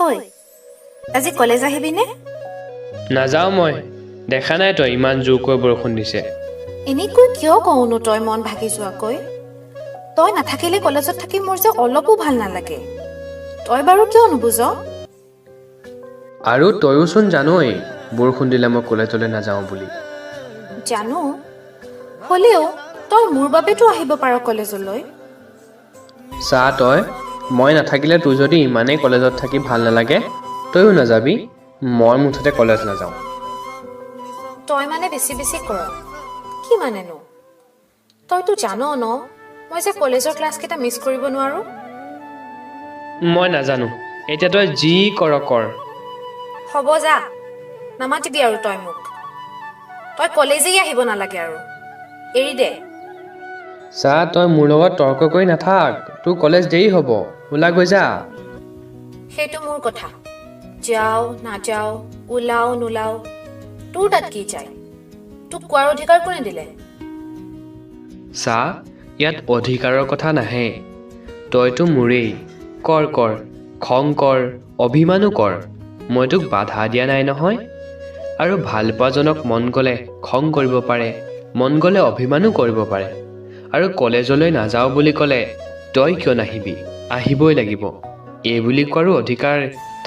ঐ আজি কলেজ আহিবিনে? নাযাওঁ মই। দেখা নাই তই ইমান জোৰকৈ বৰষুণ দিছে। এনেকৈ কিয় কওঁনো তই মন ভাগি যোৱাকৈ? তই নাথাকিলে কলেজত থাকি মোৰ যে অলপো ভাল নালাগে। তই বাৰু কিয় নুবুজ? আৰু তয়োচোন জানই বৰষুণ দিলে মই কলেজলৈ নাযাওঁ বুলি। জানো, হ'লেও তই মোৰ বাবেতো আহিব পাৰ কলেজলৈ। চা তই, মই নাথাকিলে তোৰ যদি ইমানেই কলেজত থাকি ভাল নালাগে, তয়ো নাযাবি। মই মুঠতে কলেজ নাযাওঁ। তই মানে বেছি বেছি কৰ। কি মানেনো? তইতো জান ন মই যে কলেজৰ ক্লাছকেইটা মিছ কৰিব নোৱাৰো। মই নাজানো, এতিয়া তই যি কৰ কৰ। হ'ব যা, নামাতিবি আৰু তই মোক। তই কলেজেই আহিব নালাগে আৰু, এৰি দে। চা তই মোৰ লগত তৰ্ক কৰি নাথাক। তোৰ কলেজ দেৰি হ'ব, ওলা গৈ যা। সেইটো মোৰ কথা। যাও নাযাও, ওলাও নোলাও, তোৰ তাত কি যায়? তোক কোৱাৰ অধিকাৰ কোনে দিলে? চা, ইয়াত অধিকাৰৰ কথা নাহে। তইতো মোৰেই। কৰ কৰ, খং কৰ, অভিমানো কৰ। মই তোক বাধা দিয়া নাই নহয়। আৰু ভালপোৱাজনক মন গ'লে খং কৰিব পাৰে, মন গ'লে অভিমানো কৰিব পাৰে। আৰু কলেজলৈ নাযাওঁ বুলি ক'লে তই কিয় নাহিবি? আহিবই লাগিব। এই বুলি কোৱাৰো অধিকাৰ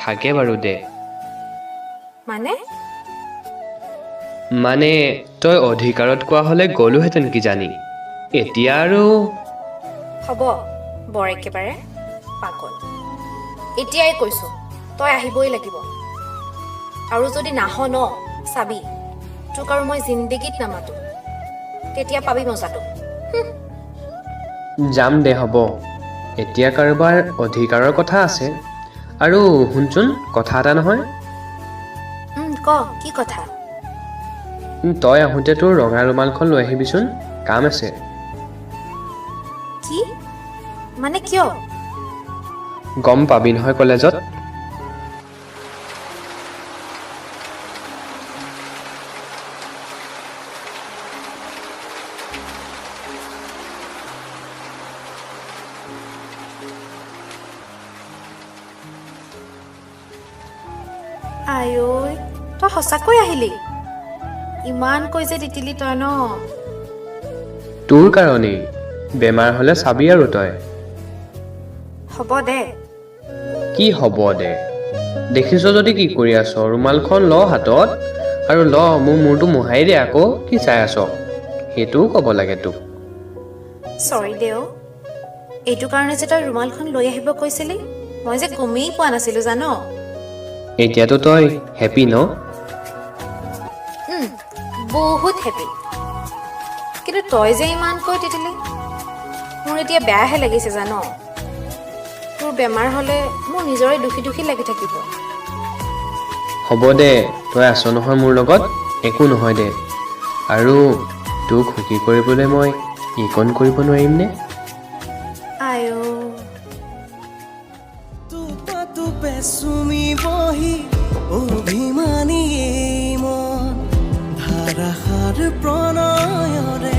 থাকে বাৰু দে। মানে তই অধিকাৰত কোৱা হ'লে গ'লোহেঁতেন কিজানি। এতিয়া আৰু হ'ব, বৰ একেবাৰে পাগল। এতিয়াই কৈছো, তই আহিবই লাগিব। আৰু যদি নাহ ন, চাবি তোক আৰু মই জিন্দেগীত নামাতো। তেতিয়া পাবি মজাটো। যাম দে হ'ব। এতিয়া কাৰোবাৰ অধিকাৰৰ কথা আছে। আৰু শুনচোন, কথা এটা নহয়। ক, কি কথা? তই আহোঁতে তোৰ ৰঙা ৰুমালখন লৈ আহিবিচোন, কাম আছে। কি? মানে কিয়? গম পাবি নহয় কলেজত। আঐ, তই সঁচাকৈ আহিলি? ইমানকৈ যে তিতিলি তই ন? তোৰ কাৰণেই। বেমাৰ হ'লে চাবি আৰু তই। হ'ব দে। কি হ'ব দে? দেখিছ যদি কি কৰি আছ? ৰুমালখন ল হাতত আৰু মোৰ মূৰটো মোহাৰি দে আকৌ। কি চাই আছ? সেইটোও ক'ব লাগে তোক। চৰি দেও। এইটো কাৰণে যে তই ৰুমালখন লৈ আহিব কৈছিলি, মই যে গমেই পোৱা নাছিলো জান। এতিয়াতো তই হেপী ন? বহুত হেপী। কিন্তু তই যে ইমানকৈ তিতিলি, মোৰ এতিয়া বেয়াহে লাগিছে জান। তোৰ বেমাৰ হ'লে মোৰ নিজৰে দুখী দুখী লাগি থাকিব। হ'ব দে, তই আছ নহয় মোৰ লগত, একো নহয় দে। আৰু তোক সুখী কৰিবলৈ মই ইকণ কৰিব নোৱাৰিমনে? আইও। চুমি বহি অভিমানী মন ধাৰাসাৰ প্ৰণয়ৰে